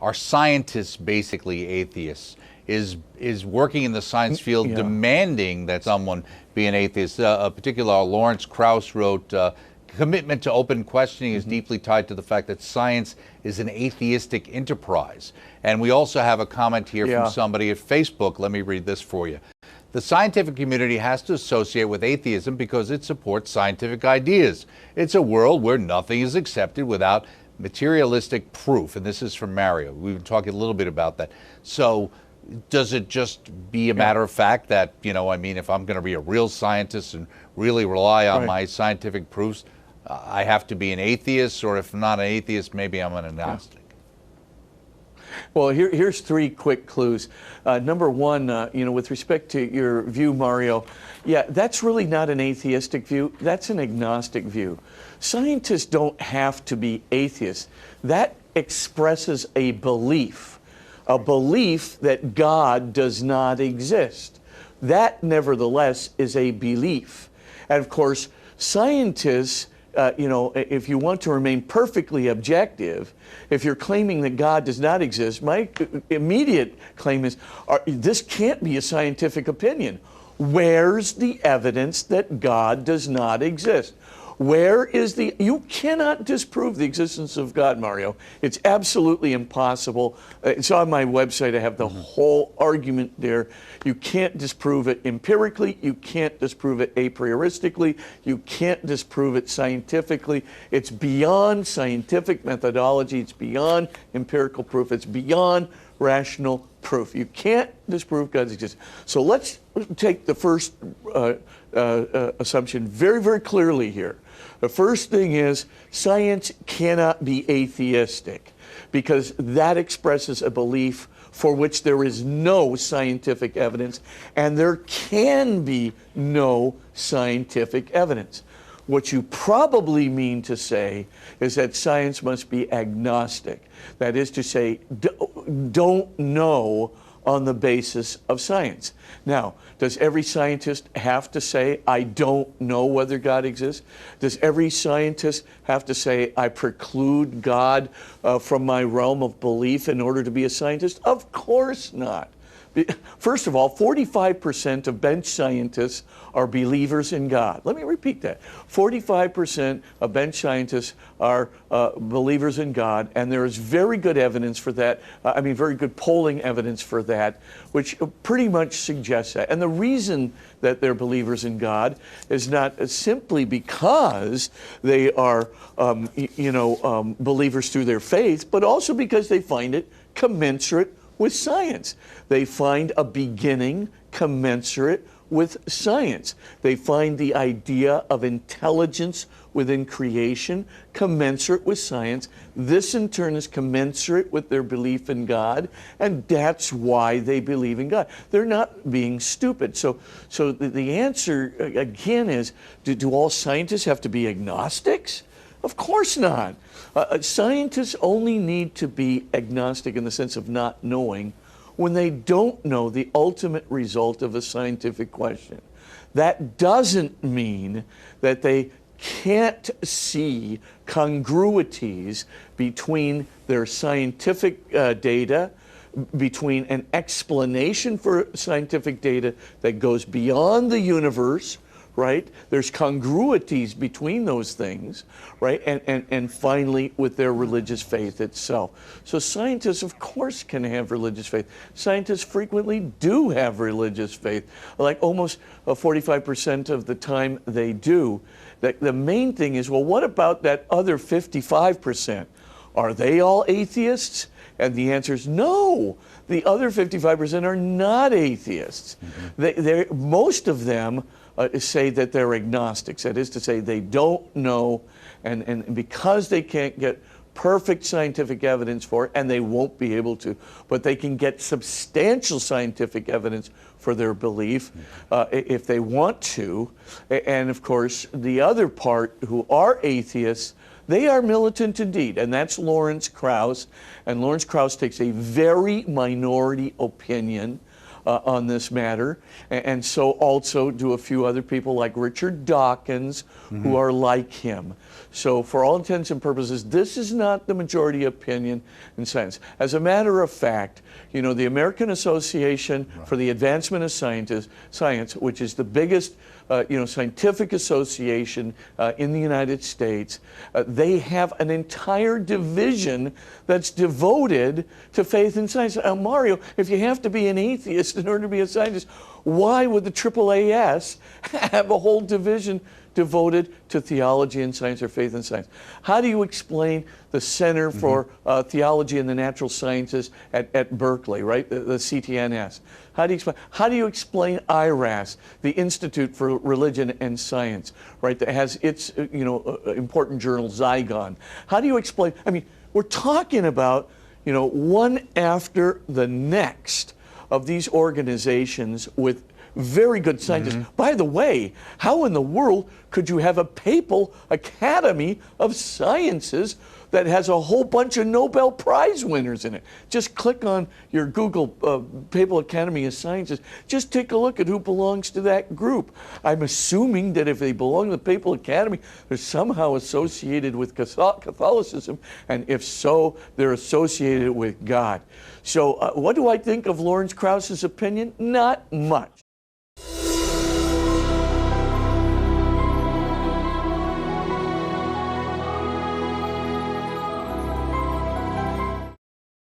are scientists basically atheists? Is working in the science field demanding that someone be an atheist? A particular Lawrence Krauss wrote, commitment to open questioning is deeply tied to the fact that science is an atheistic enterprise. And we also have a comment here from somebody at Facebook. Let me read this for you. The scientific community has to associate with atheism because it supports scientific ideas. It's a world where nothing is accepted without materialistic proof. And this is from Mario. We've been talking a little bit about that. So does it just be a matter of fact that, you know, I mean, if I'm going to be a real scientist and really rely on my scientific proofs, I have to be an atheist, or if not an atheist, maybe I'm an agnostic? Well, here's three quick clues. Number one, you know, with respect to your view, Mario, that's really not an atheistic view. That's an agnostic view. Scientists don't have to be atheists. That expresses a belief that God does not exist. That, nevertheless, is a belief. And of course, scientists, you know, if you want to remain perfectly objective, if you're claiming that God does not exist, my immediate claim is, this can't be a scientific opinion. Where's the evidence that God does not exist? Where is you cannot disprove the existence of God, Mario. It's absolutely impossible. It's on my website. I have the whole argument there. You can't disprove it empirically. You can't disprove it a prioristically. You can't disprove it scientifically. It's beyond scientific methodology. It's beyond empirical proof. It's beyond rational proof. You can't disprove God's existence. So let's take the first assumption very, very clearly here. The first thing is science cannot be atheistic because that expresses a belief for which there is no scientific evidence, and there can be no scientific evidence. What you probably mean to say is that science must be agnostic. That is to say, don't know on the basis of science. Now, does every scientist have to say, I don't know whether God exists? Does every scientist have to say, I preclude God from my realm of belief in order to be a scientist? Of course not. First of all, 45% of bench scientists are believers in God. Let me repeat that. 45% of bench scientists are believers in God, and there is very good evidence for that. I mean, very good polling evidence for that, which pretty much suggests that. And the reason that they're believers in God is not simply because they are, believers through their faith, but also because they find it commensurate with science. They find a beginning commensurate with science. They find the idea of intelligence within creation commensurate with science. This in turn is commensurate with their belief in God, and that's why they believe in God. They're not being stupid. So the answer again is, do all scientists have to be agnostics? Of course not. Scientists only need to be agnostic in the sense of not knowing when they don't know the ultimate result of a scientific question. That doesn't mean that they can't see congruities between their scientific data, between an explanation for scientific data that goes beyond the universe, right? There's congruities between those things, right? And finally, with their religious faith itself. So scientists, of course, can have religious faith. Scientists frequently do have religious faith. Like almost 45% of the time they do. The main thing is, well, what about that other 55%? Are they all atheists? And the answer is no. The other 55% are not atheists. Most of them say that they're agnostics. That is to say, they don't know, and because they can't get perfect scientific evidence for it, and they won't be able to, but they can get substantial scientific evidence for their belief if they want to. And of course, the other part who are atheists, they are militant indeed, and that's Lawrence Krauss. And Lawrence Krauss takes a very minority opinion on this matter, and so also do a few other people like Richard Dawkins, who are like him. So for all intents and purposes, this is not the majority opinion in science. As a matter of fact, you know, the American Association for the Advancement of Science, which is the biggest scientific association in the United States, they have an entire division that's devoted to faith and science. Mario, if you have to be an atheist in order to be a scientist, why would the AAAS have a whole division devoted to theology and science, or faith and science? How do you explain the Center for Theology and the Natural Sciences at Berkeley, right? The CTNS. How do you explain IRAS, the Institute for Religion and Science, right? That has its important journal Zygon. How do you explain? I mean, we're talking about one after the next of these organizations with very good scientists. By the way, how in the world could you have a papal Academy of Sciences that has a whole bunch of Nobel Prize winners in it? Just click on your Google Papal Academy of Sciences. Just take a look at who belongs to that group. I'm assuming that if they belong to the Papal Academy, they're somehow associated with Catholicism, and if so, they're associated with God. So what do I think of Lawrence Krauss's opinion? Not much.